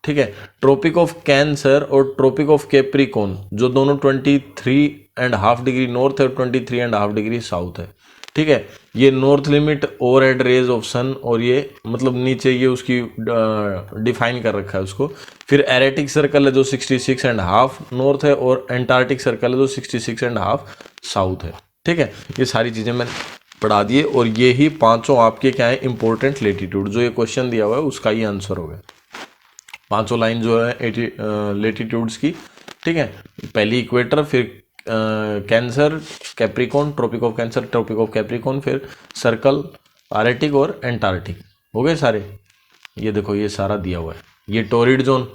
ठीक है। ट्रॉपिक ऑफ कैंसर और ट्रॉपिक ऑफ कैप्रिकॉन जो दोनों 23.5 डिग्री नॉर्थ है और 23.5 डिग्री साउथ है, ठीक है। ये north limit overhead rays of sun, और ये मतलब नीचे ये उसकी डिफाइन कर रखा है उसको। फिर एरेटिक सर्कल है जो 66.5 नॉर्थ है, और एंटार्कटिक सर्कल है जो 66.5 साउथ है, ठीक है। ये सारी चीज़ें मैंने पढ़ा दिए, और ये ही पांचों आपके क्या है, इंपॉर्टेंट लेटीट्यूड। जो ये क्वेश्चन दिया हुआ है उसका ही आंसर होगा। पांचों लाइन जो है लेटीट्यूड्स की, ठीक है। पहली इक्वेटर, फिर Cancer, Capricorn, tropic of Cancer, tropic of Capricorn, फिर सर्कल, आर्कटिक और एंटार्कटिक हो गए सारे। ये देखो ये सारा दिया हुआ है। ये टोरिड जोन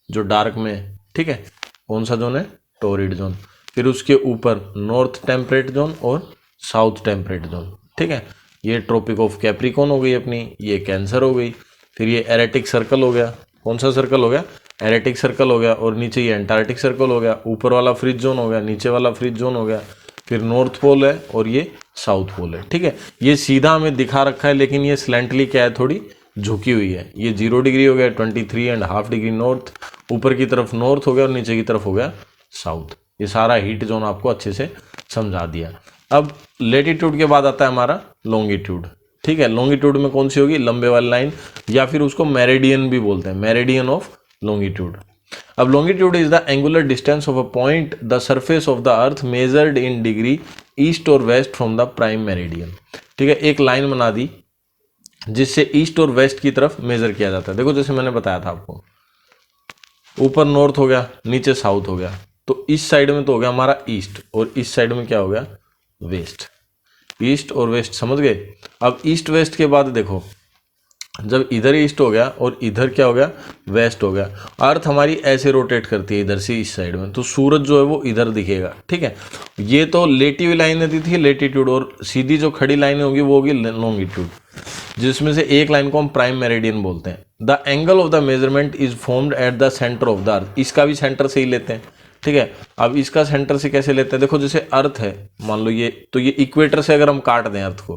जो डार्क में है, ठीक है, कौन सा जोन है, टोरिड जोन। फिर उसके ऊपर नॉर्थ टेम्परेट जोन और साउथ टेम्परेट जोन, ठीक है। ये ट्रॉपिक ऑफ कैप्रिकॉन हो गई अपनी, ये कैंसर हो गई। फिर ये एरेटिक सर्कल हो गया, कौन सा सर्कल हो गया, एरेटिक सर्कल हो गया। और नीचे ये एंटार्कटिक सर्कल हो गया, ऊपर वाला फ्रिज जोन हो गया, नीचे वाला फ्रिज जोन हो गया। फिर नॉर्थ पोल है और ये साउथ पोल है, ठीक है। ये सीधा हमें दिखा रखा है, लेकिन ये स्लैंटली क्या है, थोड़ी झुकी हुई है। ये 0 डिग्री हो गया, 23.5 डिग्री नॉर्थ, ऊपर की तरफ नॉर्थ हो गया और नीचे की तरफ हो गया साउथ। ये सारा हीट जोन आपको अच्छे से समझा दिया। अब लेटीट्यूड के बाद आता है हमारा लॉन्गिट्यूड, ठीक है। लॉन्गिट्यूड में कौन सी होगी, लंबे वाली लाइन, या फिर उसको मेरिडियन भी बोलते हैं, मेरिडियन ऑफ लॉन्गिट्यूड। अब longitude is the angular distance of a point the surface of the earth measured in degree east और west from the prime meridian, ठीक है। एक लाइन बना दी जिससे ईस्ट और वेस्ट की तरफ मेजर किया जाता है। देखो जैसे मैंने बताया था आपको, ऊपर नॉर्थ हो गया, नीचे साउथ हो गया, तो इस साइड में तो हो गया हमारा ईस्ट और इस साइड में क्या हो गया, वेस्ट। ईस्ट और वेस्ट समझ गए। अब ईस्ट वेस्ट के बाद देखो, जब इधर ईस्ट हो गया और इधर क्या हो गया, वेस्ट हो गया, अर्थ हमारी ऐसे रोटेट करती है इधर से इस साइड में, तो सूरज जो है वो इधर दिखेगा, ठीक है। ये तो लेटी हुई लाइन दी थी लेटीट्यूड, और सीधी जो खड़ी लाइन होगी वो होगी लॉन्गिट्यूड, जिसमें से एक लाइन को हम प्राइम मेरिडियन बोलते हैं। The angle of the measurement is formed at the centre of the अर्थ। इसका भी सेंटर से ही लेते हैं, ठीक है। अब इसका सेंटर से कैसे लेते हैं, देखो जैसे अर्थ है, मान लो ये, तो ये इक्वेटर से अगर हम काट दें अर्थ को,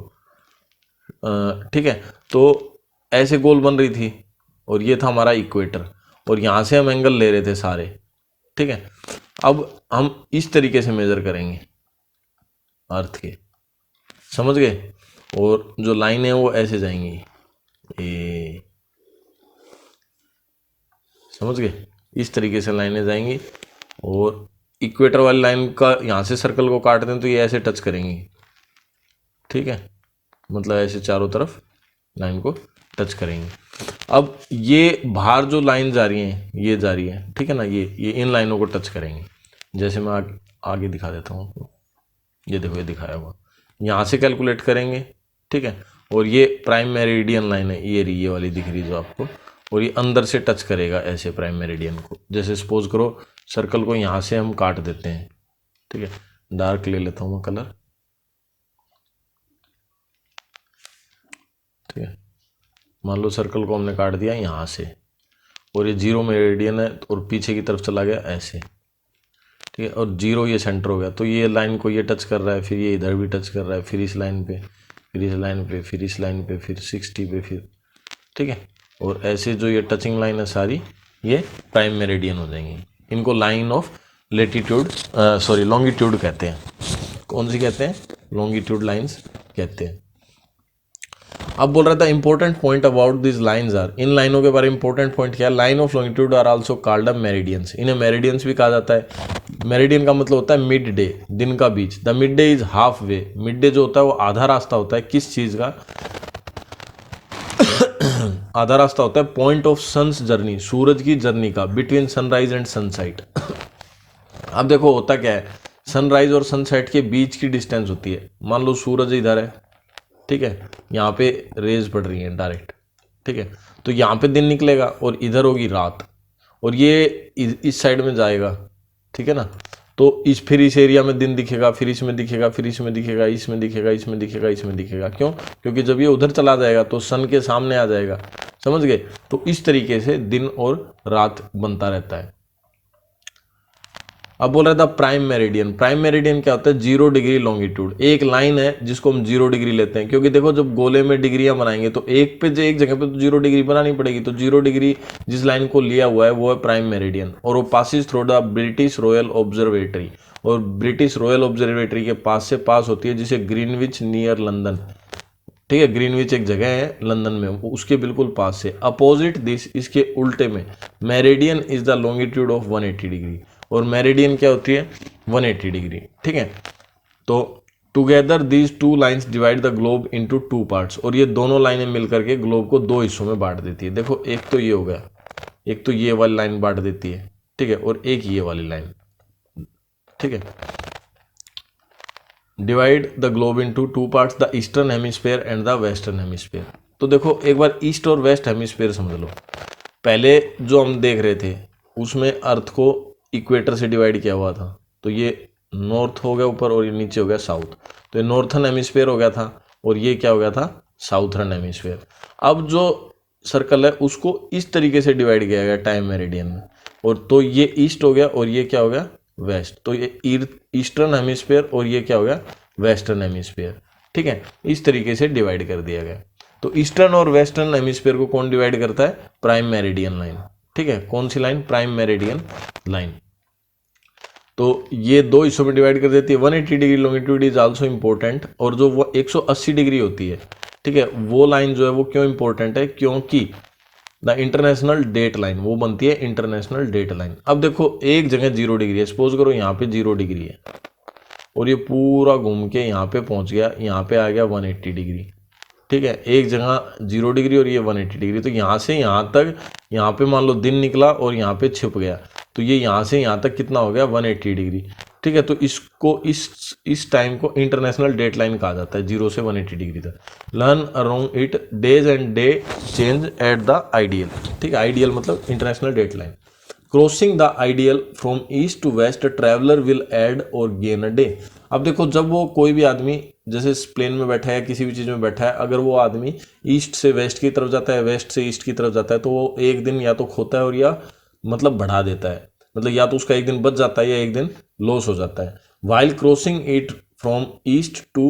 ठीक है, तो ऐसे गोल बन रही थी और ये था हमारा इक्वेटर, और यहाँ से हम एंगल ले रहे थे सारे, ठीक है। अब हम इस तरीके से मेजर करेंगे अर्थ के, समझ गए। और जो लाइन है वो ऐसे जाएंगी, ये समझ गए, इस तरीके से लाइनें जाएंगी। और इक्वेटर वाली लाइन का यहाँ से सर्कल को काट दें तो ये ऐसे टच करेंगी, ठीक है, मतलब ऐसे चारों तरफ लाइन को टच करेंगे। अब ये बाहर जो लाइन जा रही है, ये जा रही है, ठीक है ना, ये इन लाइनों को टच करेंगे। जैसे मैं आगे दिखा देता हूँ आपको, ये देखो ये दिखाया हुआ, यहाँ से कैलकुलेट करेंगे, ठीक है। और ये प्राइम मेरिडियन लाइन है, ये वाली दिख रही जो आपको, और ये अंदर से टच करेगा ऐसे प्राइम मेरिडियन को। जैसे सपोज करो सर्कल को यहाँ से हम काट देते हैं, ठीक है, डार्क ले लेता हूँ मैं कलर, ठीक है। मान लो सर्कल को हमने काट दिया यहाँ से, और ये 0 मेरिडियन है और पीछे की तरफ चला गया ऐसे, ठीक है, और 0 ये सेंटर हो गया, तो ये लाइन को ये टच कर रहा है, फिर ये इधर भी टच कर रहा है, फिर इस लाइन पे, फिर इस लाइन पे, फिर इस लाइन पे, फिर 60 पे, फिर, ठीक है। और ऐसे जो ये टचिंग लाइन है सारी, ये प्राइम मेरिडियन हो जाएंगी। इनको line of latitude sorry longitude कहते हैं। कौन सी कहते हैं, लॉन्गिट्यूड लाइन्स कहते हैं। अब बोल रहा था important point about this lines are, इन लाइनों के बारे में इंपॉर्टेंट पॉइंट क्या है, line of longitude are also called meridians. इन्हें मेरिडियंस भी कहा जाता है। मेरिडियन का मतलब होता है मिड डे, दिन का बीच। The mid day is half way, mid day जो होता है वो आधा रास्ता होता है, किस चीज का आधा रास्ता होता है, पॉइंट ऑफ सन्स जर्नी, सूरज की जर्नी का, बिटवीन सनराइज एंड सनसेट। अब देखो होता क्या है, सनराइज और सनसेट के बीच की डिस्टेंस होती है। मान लो सूरज इधर है, ठीक है, यहाँ पे रेज पड़ रही है डायरेक्ट, ठीक है, तो यहाँ पे दिन निकलेगा और इधर होगी रात, और ये इस साइड में जाएगा, ठीक है ना, तो फिर इस एरिया में दिन दिखेगा, फिर इसमें दिखेगा, फिर इसमें दिखेगा, इसमें दिखेगा, इसमें दिखेगा, इसमें दिखेगा। क्यों, क्योंकि जब ये उधर चला जाएगा तो सन के सामने आ जाएगा, समझ गए। तो इस तरीके से दिन और रात बनता रहता है। अब बोल रहा था प्राइम मेरिडियन। प्राइम मेरिडियन क्या होता है, 0 डिग्री लॉन्गिट्यूड, एक लाइन है जिसको हम 0 डिग्री लेते हैं, क्योंकि देखो जब गोले में डिग्रियां बनाएंगे तो एक जगह पे तो 0 डिग्री बनानी पड़ेगी, तो 0 डिग्री जिस लाइन को लिया हुआ है वो है प्राइम मेरिडियन, और वो passes through the British royal observatory, और ब्रिटिश रॉयल ऑब्जर्वेटरी के पास से पास होती है, जिसे ग्रीनविच नियर लंदन, ठीक है, ग्रीनविच एक जगह है लंदन में, उसके बिल्कुल पास से। अपोजिट दिस, इसके उल्टे में, meridian is the longitude of 180 degree, और मेरिडियन क्या होती है, 180 डिग्री, ठीक है। तो together these two lines divide the globe into 2 parts, और ये दोनों लाइनें मिलकर के ग्लोब को 2 हिस्सों में बांट देती है। देखो एक तो ये हो गया, एक तो ये वाली लाइन बांट देती है, ठीक है, और एक ये वाली लाइन, ठीक है। Divide the globe into two parts, the eastern hemisphere and the western hemisphere. तो देखो एक बार ईस्ट और वेस्ट हेमिस्फीयर समझ लो। पहले जो हम देख रहे थे उसमें अर्थ को इक्वेटर से डिवाइड किया हुआ था, तो ये नॉर्थ हो गया ऊपर और ये नीचे हो गया साउथ, तो ये नॉर्थर्न हेमिस्फीयर हो गया था और ये क्या हो गया था, साउथर्न हेमिस्फीयर। अब जो सर्कल है उसको इस तरीके से डिवाइड किया गया टाइम मेरिडियन में, और तो ये ईस्ट हो गया और ये क्या हो गया, वेस्ट। तो ये ईस्टर्न हेमिस्फीयर और ये क्या हो गया, वेस्टर्न हेमिस्फीयर। ठीक है, इस तरीके से डिवाइड कर दिया गया। तो ईस्टर्न और वेस्टर्न हेमिस्फीयर को कौन डिवाइड करता है, प्राइम मेरिडियन लाइन। ठीक है, कौन सी लाइन, प्राइम मेरिडियन लाइन। तो ये दो हिस्सों में डिवाइड कर देती है। 180 degree longitude is also important, और जो वो 180 डिग्री होती है, ठीक है, वो लाइन जो है वो क्यों इंपॉर्टेंट है, क्योंकि द इंटरनेशनल डेट लाइन वो बनती है इंटरनेशनल डेट लाइन। अब देखो एक जगह 0 डिग्री है, सपोज करो यहाँ पे 0 डिग्री है और ये पूरा घूम के यहाँ पे पहुंच गया, यहाँ पे आ गया 180 डिग्री। ठीक है, एक जगह 0 डिग्री और ये 180 डिग्री, तो यहाँ से यहाँ तक, यहाँ पे मान लो दिन निकला और यहाँ पे छिप गया, तो ये यहाँ से यहाँ तक कितना हो गया, 180 डिग्री। ठीक है, तो इसको इस टाइम को इंटरनेशनल डेट लाइन कहा जाता है, 0 से 180 डिग्री तक। Learn around it days and day change at the ideal. ठीक है, आइडियल मतलब international date line. Crossing the ideal from east to west traveller will add और गेन अ डे। अब देखो जब वो कोई भी आदमी जैसे प्लेन में बैठा है, किसी भी चीज़ में बैठा है, अगर वो आदमी ईस्ट से वेस्ट की तरफ जाता है, वेस्ट से ईस्ट की तरफ जाता है, तो वो एक दिन या तो खोता है और या मतलब बढ़ा देता है, मतलब या तो उसका एक दिन बच जाता है या एक दिन लॉस हो जाता है। While crossing it from east to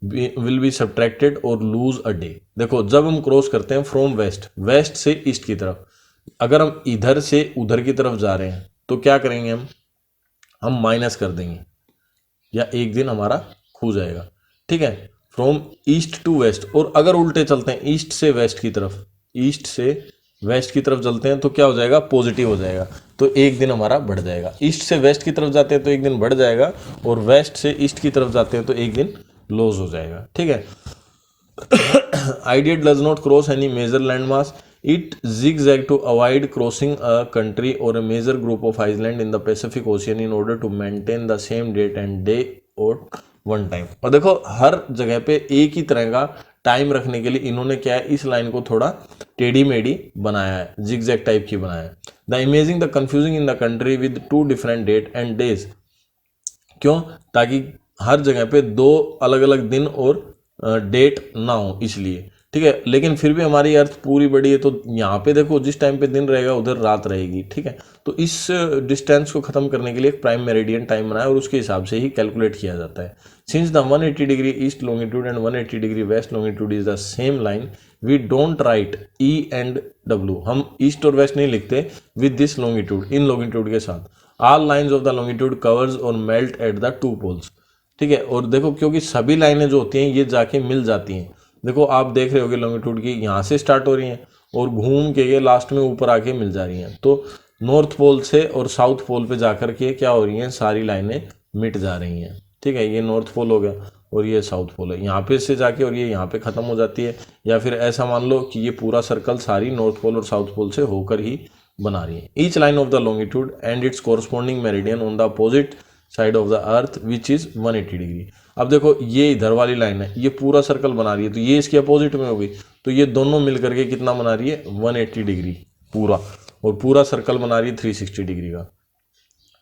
will be subtracted और लूज अ डे। देखो जब हम क्रॉस करते हैं फ्रॉम वेस्ट, वेस्ट से ईस्ट की तरफ, अगर हम इधर से उधर की तरफ जा रहे हैं तो क्या करेंगे, हम माइनस कर देंगे या एक दिन हमारा खो जाएगा। ठीक है, फ्रॉम ईस्ट टू वेस्ट। और अगर उल्टे चलते हैं ईस्ट से वेस्ट की तरफ, ईस्ट से वेस्ट की तरफ चलते हैं तो क्या हो जाएगा, पॉजिटिव हो जाएगा, तो एक दिन हमारा बढ़ जाएगा। ईस्ट से वेस्ट की तरफ जाते हैं तो एक दिन बढ़ जाएगा, और वेस्ट से ईस्ट की तरफ जाते हैं तो एक दिन लॉस हो जाएगा। ठीक है, Ideal does not cross any major landmass. It zigzag to avoid crossing a country or a major group of island in the Pacific Ocean in order to maintain the same date and day or one time. और देखो हर जगह पे एक ही तरह का time रखने के लिए इन्होंने क्या है, इस लाइन को थोड़ा टेढ़ी मेढ़ी बनाया है, जिगजैग टाइप की बनाया है। The imaging the confusing in the country with 2 different date and days. क्यों, ताकि हर जगह पे 2 अलग अलग दिन और डेट ना हो, इसलिए। ठीक है, लेकिन फिर भी हमारी अर्थ पूरी बड़ी है, तो यहाँ पे देखो जिस टाइम पे दिन रहेगा उधर रात रहेगी। ठीक है, तो इस डिस्टेंस को खत्म करने के लिए एक प्राइम मेरिडियन टाइम बनाया और उसके हिसाब से ही कैलकुलेट किया जाता है। Since the 180 degree east longitude and 180 degree west longitude is the same line, we don't write E and W, हम ईस्ट और वेस्ट नहीं लिखते विद दिस लॉन्गिट्यूड, इन लॉन्गिट्यूड के साथ। All lines of the longitude covers और melt at the 2 poles. ठीक है, और देखो क्योंकि सभी लाइनें जो होती हैं ये जाके मिल जाती हैं। देखो आप देख रहे होगे लॉन्गिट्यूड की यहाँ से स्टार्ट हो रही हैं और घूम के ये लास्ट में ऊपर आके मिल जा रही हैं, तो नॉर्थ पोल से और साउथ पोल पे जाकर के क्या हो रही हैं, सारी लाइनें मिट जा रही हैं। ठीक है, ये नॉर्थ पोल हो गया और ये साउथ पोल है, यहाँ पे से जाके और ये यहाँ पे ख़त्म हो जाती है। या फिर ऐसा मान लो कि ये पूरा सर्कल सारी नॉर्थ पोल और साउथ पोल से होकर ही बना रही है। Each line of the longitude and it's corresponding meridian on the opposite side of the earth which is 180 degree. अब देखो ये इधर वाली लाइन है, ये पूरा सर्कल बना रही है, तो ये इसके अपोजिट में होगी, तो ये दोनों मिलकर के कितना बना रही है, 180 डिग्री पूरा, और पूरा सर्कल बना रही है 360 डिग्री का।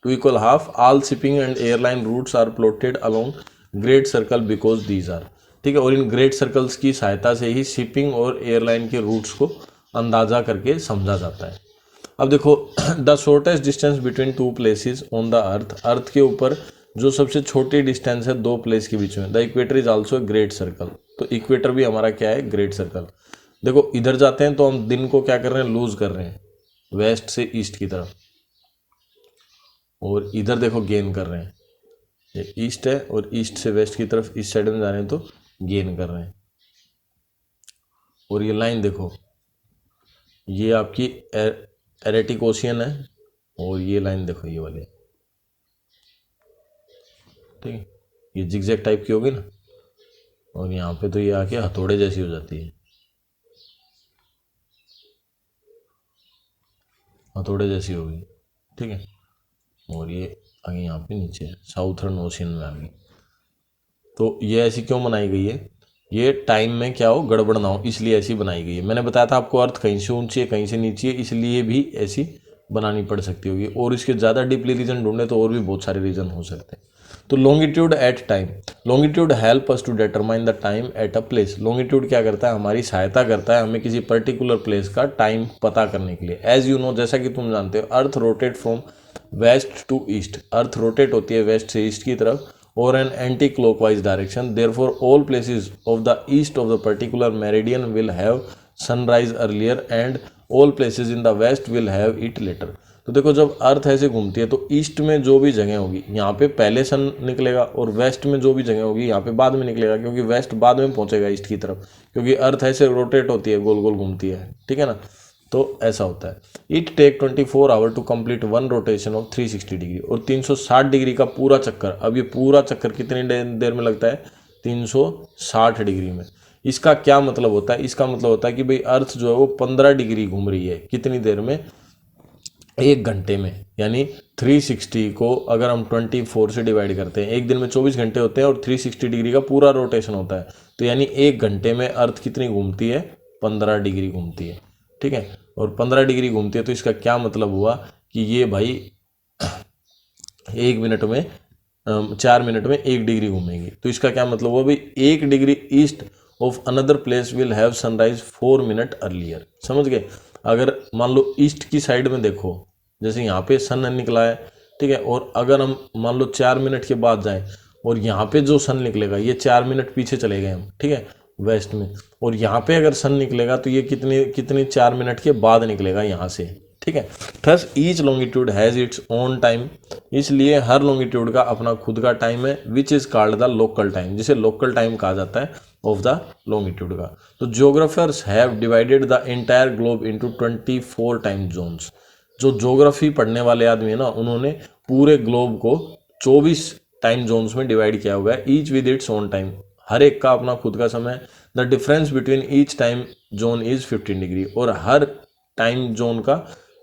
Two equal half all shipping and airline routes are plotted along great circle because these are. ठीक है, और इन ग्रेट सर्कल्स की सहायता से ही शिपिंग और एयरलाइन के रूट्स को अंदाजा करके समझा जाता है। अब देखो the shortest distance between 2 places on the earth, earth के ऊपर जो सबसे छोटी डिस्टेंस है 2 प्लेस के बीच में। The equator is also great circle, तो इक्वेटर भी हमारा क्या है, ग्रेट सर्कल। देखो इधर जाते हैं तो हम दिन को क्या कर रहे हैं, लूज कर रहे हैं वेस्ट से ईस्ट की तरफ, और इधर देखो गेन कर रहे हैं, ये ईस्ट है और ईस्ट से वेस्ट की तरफ इस साइड में जा रहे हैं तो गेन कर रहे हैं। और ये लाइन देखो, ये आपकी एरेटिक ओशियन है, और ये लाइन देखो ये वाली, ठीक है, ये जिगजैग टाइप की होगी ना, और यहाँ पे तो ये आके हथौड़े जैसी हो जाती है, हथौड़े जैसी होगी। ठीक है, और ये आगे यहाँ पे नीचे साउथर्न ओशियन में आ गई। तो ये ऐसी क्यों बनाई गई है, ये टाइम में क्या हो गड़बड़ ना हो इसलिए ऐसी बनाई गई है। मैंने बताया था आपको अर्थ कहीं से ऊंची है कहीं से नीची है, इसलिए भी ऐसी बनानी पड़ सकती होगी। और इसके ज़्यादा डीपली रीजन ढूंढे तो और भी बहुत सारे रीजन हो सकते हैं। तो longitude at time, longitude help us to determine the time at a place. Longitude क्या करता है, हमारी सहायता करता है हमें किसी पर्टिकुलर प्लेस का टाइम पता करने के लिए। एज यू नो, जैसा कि तुम जानते हो, earth rotate from west to east, earth rotate होती है वेस्ट से ईस्ट की तरफ और an anti clockwise direction. Therefore all places of the east of the particular meridian will have sunrise earlier and all places in the west will have it later. तो देखो, जब अर्थ ऐसे घूमती है तो ईस्ट में जो भी जगह होगी यहाँ पे पहले सन निकलेगा और वेस्ट में जो भी जगह होगी यहाँ पे बाद में निकलेगा, क्योंकि वेस्ट बाद में पहुंचेगा ईस्ट की तरफ, क्योंकि अर्थ ऐसे रोटेट होती है, गोल गोल घूमती है, ठीक है ना। तो ऐसा होता है। It take 24 hour to complete one rotation of 360 degree, और 360 डिग्री का पूरा चक्कर, अब ये पूरा चक्कर कितनी देर में लगता है, 360 डिग्री में। इसका क्या मतलब होता है, इसका मतलब होता है कि भाई अर्थ जो है वो 15 डिग्री घूम रही है, कितनी देर में, 1 घंटे में। यानी 360 को अगर हम 24 से डिवाइड करते हैं, एक दिन में 24 घंटे होते हैं और 360 डिग्री का पूरा रोटेशन होता है, तो यानी 1 घंटे में अर्थ कितनी घूमती है, 15 डिग्री घूमती है, ठीक है। और 15 डिग्री घूमती है तो इसका क्या मतलब हुआ कि ये भाई 1 मिनट में 4 मिनट में 1 डिग्री घूमेगी। तो इसका क्या मतलब हुआ भाई, 1 degree east of another place will have sunrise 4 minute earlier. समझ गए। अगर मान लो ईस्ट की साइड में देखो, जैसे यहाँ पे सन निकला है, ठीक है, और अगर हम मान लो 4 मिनट के बाद जाएं और यहाँ पे जो सन निकलेगा, ये 4 मिनट पीछे चले गए हम, ठीक है, वेस्ट में, और यहाँ पे अगर सन निकलेगा तो ये कितने 4 मिनट के बाद निकलेगा यहाँ से, ठीक है। Thus each longitude has its own time, इसलिए हर लॉन्गिट्यूड का अपना खुद का टाइम है, which is called the local time, जिसे लोकल टाइम कहा जाता है ऑफ द लॉन्गिट्यूड का। तो geographers have divided the entire globe into 24 time zones. जो ज्योग्राफी पढ़ने वाले आदमी है ना, उन्होंने पूरे ग्लोब को 24 टाइम जोन्स में डिवाइड किया हुआ है, each with its own time, हर एक का अपना खुद का समय। The difference between each time zone is 15 degree, और हर टाइम जोन का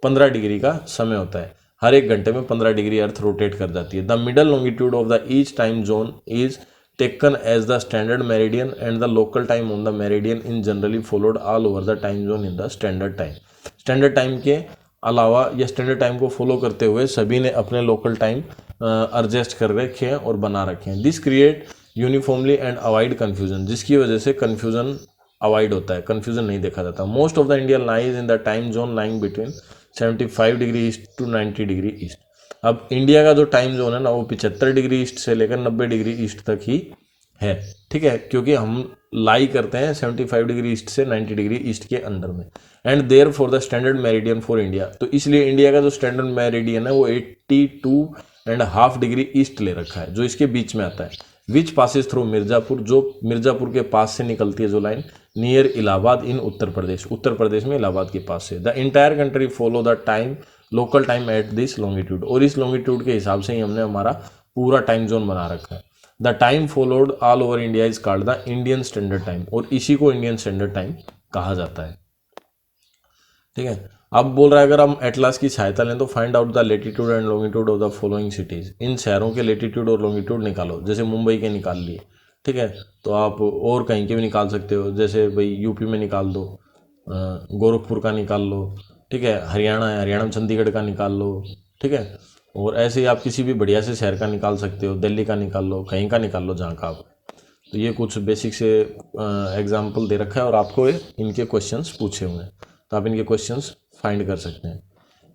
15 डिग्री का समय होता है। हर 1 घंटे में 15 डिग्री अर्थ रोटेट कर जाती है। The middle longitude of the each time zone is taken as the standard meridian and the local time on the meridian in generally followed all over the time zone in the standard time। Standard time के अलावा या standard time को follow करते हुए सभी ने अपने local time adjust कर रखे हैं और बना रखे हैं। This create uniformly and avoid confusion, जिसकी वजह से कन्फ्यूजन अवॉइड होता है, कन्फ्यूजन नहीं देखा जाता। Most of the India lies in the time zone lying between 75 degree east to 90 degree east. अब इंडिया का जो टाइम जोन है ना, वो 75 डिग्री ईस्ट से लेकर 90 डिग्री ईस्ट तक ही है, ठीक है, क्योंकि हम लाई करते हैं 75 डिग्री ईस्ट से 90 डिग्री ईस्ट के अंडर में। And therefore the standard meridian for India, तो इसलिए इंडिया का जो स्टैंडर्ड मेरिडियन है वो 82.5 डिग्री ईस्ट ले रखा है, जो इसके बीच में आता है। विच पासिस थ्रू मिर्जापुर, जो मिर्जापुर के पास से निकलती है जो लाइन, नियर इलाहाबाद इन उत्तर प्रदेश, उत्तर प्रदेश में इलाहाबाद के पास से। The entire country follow the time local time at this longitude, और इस लॉन्गिट्यूड के हिसाब से ही हमने हमारा पूरा टाइम जोन बना रखा है। The time followed all over India is called the Indian standard time, और इसी को इंडियन स्टैंडर्ड टाइम कहा जाता है, ठीक है। अब बोल रहा है अगर हम एटलास की सहायता लें तो find out the latitude and longitude of the following cities. इन शहरों के लेटीट्यूड और लॉन्गिट्यूड निकालो, जैसे मुंबई के निकाल लिए, ठीक है, तो आप और कहीं के भी निकाल सकते हो, जैसे भाई यूपी में निकाल दो, गोरखपुर का निकाल लो, ठीक है, हरियाणा है, हरियाणा में चंडीगढ़ का निकाल लो, ठीक है, और ऐसे ही आप किसी भी बढ़िया से शहर का निकाल सकते हो, दिल्ली का निकाल लो, कहीं का निकाल लो जहाँ का आप। तो ये कुछ बेसिक से एग्जाम्पल दे रखा है और आपको इनके क्वेश्चंस पूछे हुए हैं, तो आप इनके क्वेश्चंस फाइंड कर सकते हैं।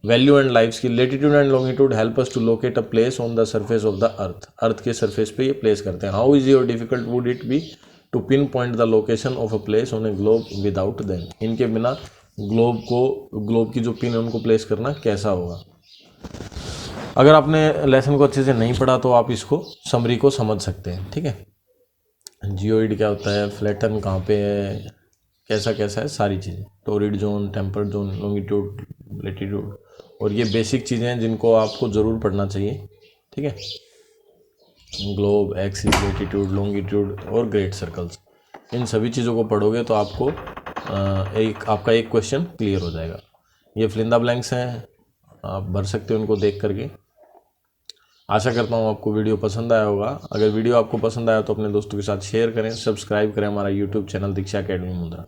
वैल्यू एंड लाइफ्स की, latitude and longitude help us to locate a place on the surface of the earth, earth के सरफेस पे ये प्लेस करते हैं। हाउ इजी और difficult would it be to pinpoint the location of a place on a globe without them, इनके बिना globe की जो पिन है उनको प्लेस करना कैसा होगा। अगर आपने लेसन को अच्छे से नहीं पढ़ा तो आप इसको समरी को समझ सकते हैं, ठीक है। जियोइड क्या होता है, फ्लैटन कहाँ पे है, कैसा कैसा है, सारी चीज़ें, torrid zone, tempered zone, longitude, latitude, और ये बेसिक चीज़ें हैं जिनको आपको ज़रूर पढ़ना चाहिए, ठीक है। ग्लोब, एक्सिस, लेटीट्यूड, लॉन्गिट्यूड और ग्रेट सर्कल्स, इन सभी चीज़ों को पढ़ोगे तो आपको आपका एक क्वेश्चन क्लियर हो जाएगा। ये फिल इन द ब्लैंक्स हैं, आप भर सकते हो इनको देख करके। आशा करता हूँ आपको वीडियो पसंद आया होगा। अगर वीडियो आपको पसंद आया तो अपने दोस्तों के साथ शेयर करें, सब्सक्राइब करें हमारा यूट्यूब चैनल दीक्षा एकेडमी मुंद्रा।